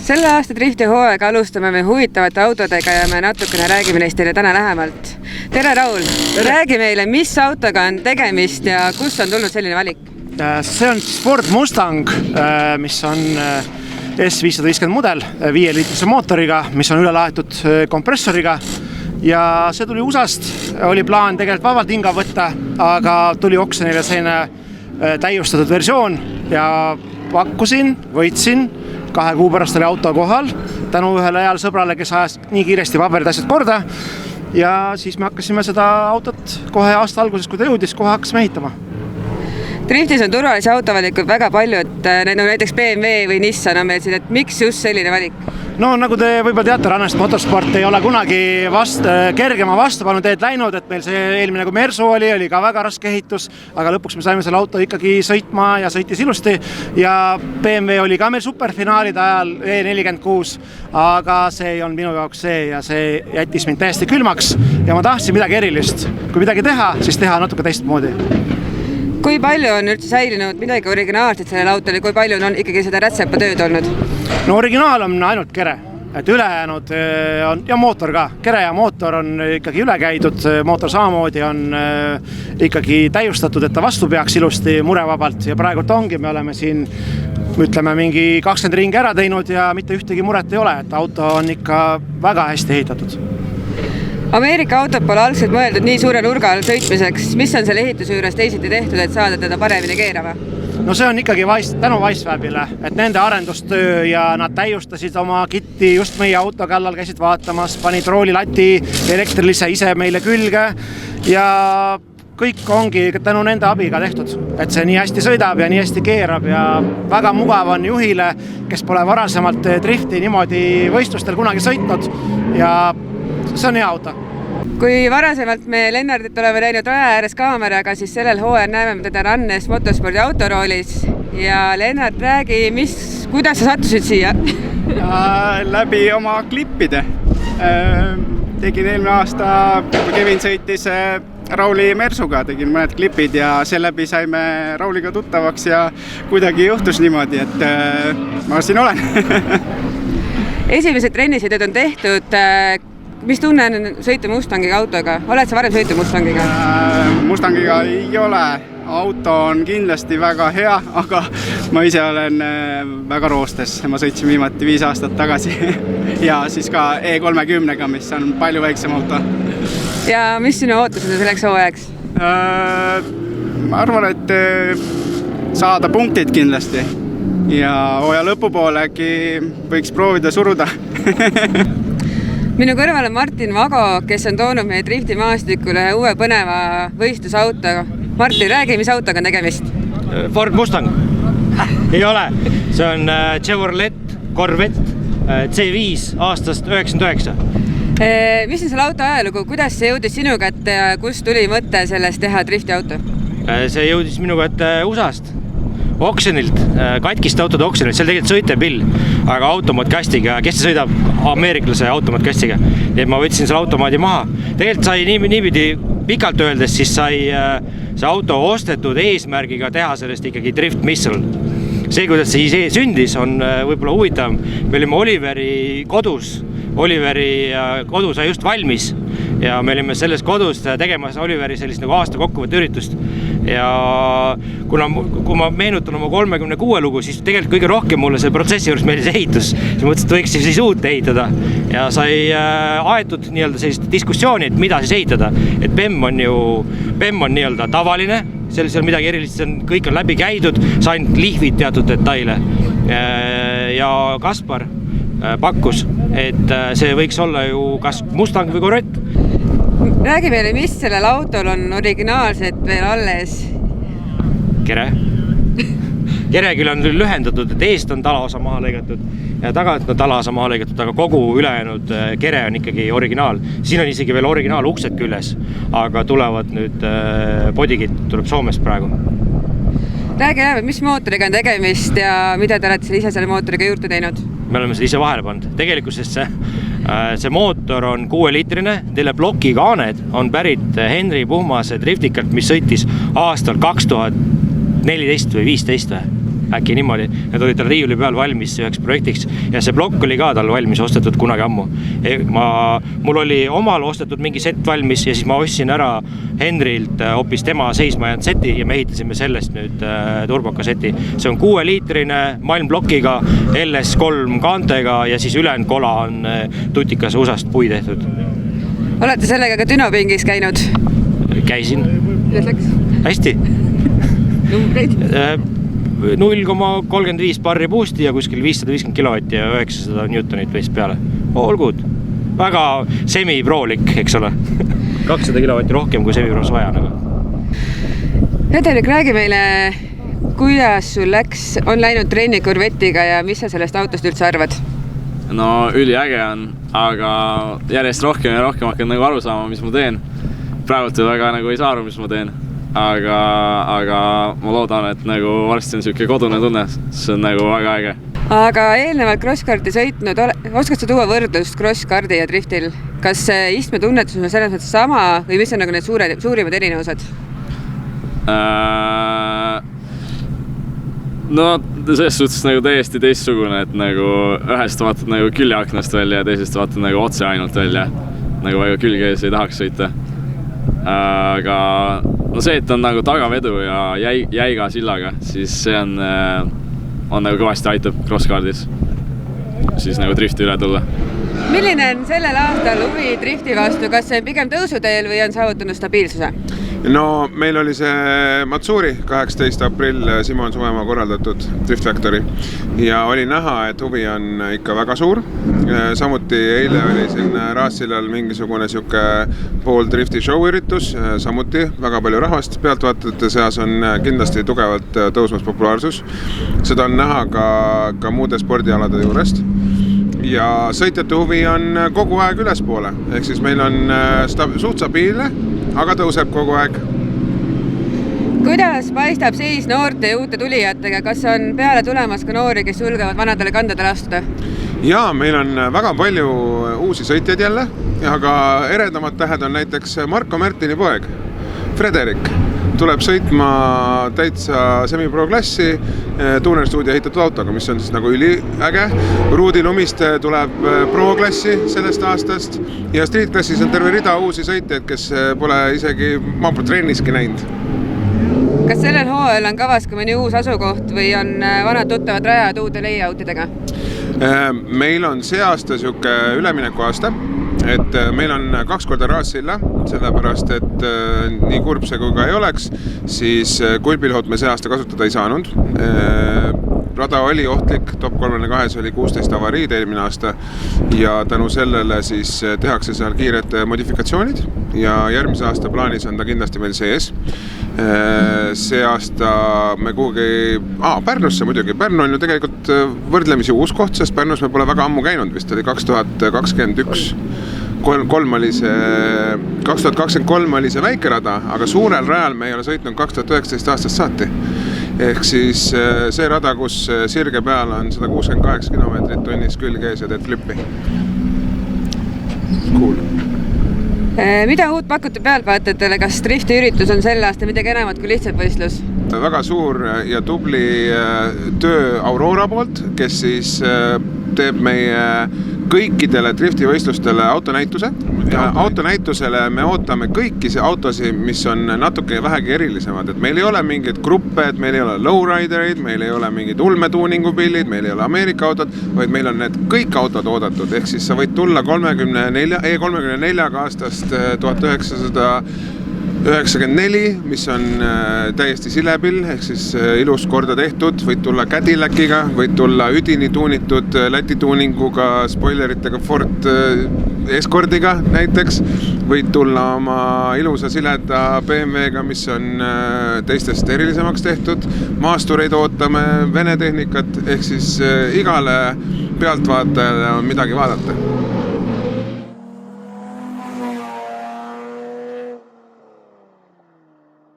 Selle aasta drifti hooaega alustame me huvitavate autodega ja me natukene räägime neist teile täna lähemalt. Tere Raul, räägi meile, mis autoga on tegemist ja kust on tulnud selline valik? See on Ford Mustang, mis on S550 mudel 5-liitrise mootoriga, mis on üle laetud kompressoriga ja see tuli USA-st, oli plaan tegelikult vabalt hinga võtta, aga tuli oksjonile selline täiustatud versioon ja pakkusin, võitsin, 2 kuu pärast oli auto kohal tänu ühele heal sõbrale, kes ajas nii kiiresti paberid asjad korda ja siis me hakkasime seda autot kohe aasta alguses, kui ta jõudis, kohe hakkasime ehitama. Driftis on turvalisi autovalikuid väga palju, et näiteks BMW või Nissan on meil siin, et miks just selline valik? No nagu te võib-olla teate, Rannest Motorsport ei ole kunagi kergema vastupanu teed läinud, et meil see eelmine kui Mersu oli ka väga raske ehitus, aga lõpuks me saime selle auto ikkagi sõitma ja sõitis ilusti ja BMW oli ka meil superfinaalide ajal E46, aga see ei olnud minu jaoks see ja see jättis mind täiesti külmaks ja ma tahtsin midagi erilist. Kui midagi teha, siis teha natuke teistmoodi. Kui palju on üldse säilinud midagi originaalset sellel autol ja kui palju on ikkagi seda rätsepa tööd olnud? No originaal on ainult kere, et ülejäänud on ja mootor ka. Kere ja mootor on ikkagi üle käidud, mootor samamoodi on ikkagi täiustatud, et ta vastu peaks ilusti murevabalt ja praegult ongi, me oleme siin ütleme mingi 20 ringi ära teinud ja mitte ühtegi muret ei ole, et auto on ikka väga hästi ehitatud. Ameerika autod pole algselt mõeldud nii suure nurga all sõitmiseks. Mis on selle ehituse juures teisiti tehtud, et saada teda paremini keerama? No see on ikkagi tänu Wisefabile, et nende arendustöö ja nad täiustasid oma kitti just meie auto kallal, käisid vaatamas, panid roolilati elektrilise ise meile külge ja kõik ongi tänu nende abiga tehtud, et see nii hästi sõidab ja nii hästi keerab ja väga mugav on juhile, kes pole varasemalt drifti niimoodi võistlustel kunagi sõitnud ja see on hea auto. Kui varasemalt me Lennartit oleme näinud raja ääres kaameraga, siis sellel hooajal näeme teda Rannest Motorspordi autoroolis ja Lennart, räägi, kuidas sa sattusid siia? Läbi oma klippide. Tegin eelmine aasta, kui Kevin sõitis Rauli Mersuga, tegin mõned klipid ja seeläbi saime Rauliga tuttavaks ja kuidagi juhtus niimoodi, et ma siin olen. Esimesed trennisõidud on tehtud. Mis tunne on sõita Mustangiga autoga? Oled sa varem sõitu Mustangiga? Mustangiga ei ole. Auto on kindlasti väga hea, aga ma ise olen väga roostes. Ma sõitsin viimati 5 aastat tagasi ja siis ka E30-ga, mis on palju väiksem auto. Ja mis sinu ootused selleks hooajaks? Ma arvan, et saada punktid kindlasti ja hooaja lõpupoolegi võiks proovida suruda. Minu kõrval on Martin Vago, kes on toonud meie driftimaastikule uue põneva võistlusauto. Martin, räägi, mis autoga on tegemist? Ford Mustang. Ei ole. See on Chevrolet Corvette C5 aastast 99. Mis on selle auto ajalugu? Kuidas see jõudis sinu kätte ja kust tuli mõte sellest teha driftiauto? See jõudis minu kätte USA-st. Oksjonilt, katkiste autode oksjonilt, seal tegelikult sõitepill, aga automaatkastiga, kes see sõidab ameeriklase automaatkastiga. Nii et ma võtsin selle automaadi maha. Tegelikult sai niipidi pikalt öeldes, siis sai see auto ostetud eesmärgiga teha sellest ikkagi drift missile. See, kuidas see sündis, on võib-olla huvitav. Me olime Oliveri kodus. Oliveri kodu sai just valmis ja me olime selles kodus tegemas Oliveri sellist nagu aasta kokkuvõtte üritust ja kui ma meenutan oma 36 lugu, siis tegelikult kõige rohkem mulle see protsessi juures meeldis ehitus, siis mõtlesin, et võiks siis uut ehitada ja sai aetud nii-öelda sellist diskussiooni, et mida siis ehitada, et BEM on nii-öelda tavaline, seal midagi erilist, kõik on läbi käidud, sain lihvid teatud detaile ja Kaspar pakkus, et see võiks olla ju kas Mustang või Corvette. Räägi meile, mis sellel autol on originaalset veel alles? Kere. Kere küll on lühendatud, et eest on talaosa maha lõigatud ja tagant on talaosa maha lõigatud, aga kogu ülejäänud kere on ikkagi originaal. Siin on isegi veel originaal uksed küljes, aga tulevad nüüd bodykit tuleb Soomest praegu. Räägi läheb, mis mootoriga on tegemist ja mida te olete ise selle mootoriga juurde teinud? Me oleme seda ise vahele pannud. Tegelikkuses see mootor on 6-liitrine, teile plokikaaned on pärit Henri Puhmase driftikalt, mis sõitis aastal 2014 või 15 või? äkki niimoodi. Need olid tal riiuli peal valmis üheks projektiks ja see plokk oli ka tal valmis ostetud kunagi ammu. Mul oli omal ostetud mingi set valmis ja siis ma ostsin ära Henrilt hoopis tema seisma jäänud seti ja me ehitasime sellest nüüd turboka seti. See on 6-liitrine malmplokiga, LS3 kaantega ja siis ülejäänud kola on tutikas USA-st pui tehtud. Olete sellega ka dünopingis käinud? Käisin. Kuidas läks? Hästi. Numbreid? 0,35 barri boosti ja kuskil 550 kilovatti ja 900 newtonit veist peale. All good. Väga semi-proolik, eks ole. 200 kilovatti rohkem kui semi-proos vaja. Frederik, räägi meile, kuidas sul on läinud trenni Corvettiga ja mis sa sellest autost üldse arvad? No üliäge on, aga järjest rohkem ja rohkem hakkan nagu aru saama, mis ma teen. Praegult väga nagu ei saa aru, mis ma teen. Aga ma loodan, et nagu varsti on selline kodune tunne, see on nagu väga äge. Aga eelnevalt crosskardi sõitnud, oskad sa tuua võrdlust crosskardi ja driftil? Kas istmetunnetus on selles mõttes sama või mis on nagu need suurimad erinevused? No selles suhtes nagu täiesti teistsugune, et nagu ühest vaatad nagu küljeaknast välja ja teisest vaatad nagu otse ainult välja. Nagu väga külge ees ei tahaks sõita. Aga no see, et on nagu tagavedu ja jäiga sillaga, siis see on nagu kõvasti aitab crosskardis siis nagu drifti üle tulla. Milline on sellel aastal huvi drifti vastu? Kas see on pigem tõusuteel või on saavutanud stabiilsuse? No meil oli see Matsuri 18. aprill Simon Suvemaa korraldatud Drift Factory ja oli näha, et huvi on ikka väga suur. Samuti eile oli siin Raassillal mingisugune siuke pool drifti show üritus, samuti väga palju rahvast. Pealtvaatajate seas on kindlasti tugevalt tõusmas populaarsus. Seda on näha ka muude spordialade juurest. Ja sõitjate huvi on kogu aeg ülespoole, ehk siis meil on suht stabiilne, aga tõuseb kogu aeg. Kuidas paistab siis noorte ja uute tulijatega? Kas on peale tulemas ka noori, kes julgevad vanadele kandadele astuda? Jaa, meil on väga palju uusi sõitjaid jälle, aga eredamad tähed on näiteks Marko Märtini poeg, Frederik. Tuleb sõitma täitsa semi-pro klassi Tuunerstuudio ehitatud autoga, mis on siis nagu üliäge. Ruudi Lumiste tuleb pro-klassi sellest aastast ja street-klassis on terve rida uusi sõitjaid, kes pole isegi trenniski näinud. Kas sellel hooajal on kavas ka mõni uus asukoht või on vanad tuttavad rajad uude layoutidega? Meil on see aasta siuke ülemineku aasta, et meil on 2 korda Raassilla, sellepärast, et nii kurb see kui ka ei oleks, siis kulpilhood me see aasta kasutada ei saanud. Rada oli ohtlik, top 32 oli 16 avariid eelmine aasta ja tänu sellele siis tehakse seal kiired modifikatsioonid ja järgmise aasta plaanis on ta kindlasti meil sees. See aasta me kuhugi, Pärnusse muidugi, Pärnu on ju tegelikult võrdlemisi uus koht, sest Pärnus me pole väga ammu käinud, vist oli 2021. 2023 oli see väike rada, aga suurel rajal me ei ole sõitnud 2019 aastast saati. Ehk siis see rada, kus sirge peal on 168 kilomeetrit tunnis külge ees ja teed flippi. Cool. Mida uut pakute pealtvaatajatele? Kas drifti üritus on sel aasta midagi enamat kui lihtsalt võistlus? Väga suur ja tubli töö Aurora poolt, kes siis teeb meie kõikidele driftivõistlustele autonäituse. Autonäitusele me ootame kõiki autosi, mis on natuke vähegi erilisemad. Et meil ei ole mingid gruppe, et meil ei ole lowridereid, meil ei ole mingid ulmetuuningupillid, meil ei ole Ameerika autod, vaid meil on need kõik autod oodatud. Ehk siis sa võid tulla E34 aastast 1994, mis on täiesti silepill, ehk siis ilus korda tehtud, võid tulla Cadillac'iga, võid tulla üdini tuunitud Läti tuuninguga, spoileritega Ford Escortiga näiteks, võid tulla oma ilusa sileda BMW-ga, mis on teistest erilisemaks tehtud, maastureid ootame, Vene tehnikat, ehk siis igale pealtvaatajale on midagi vaadata.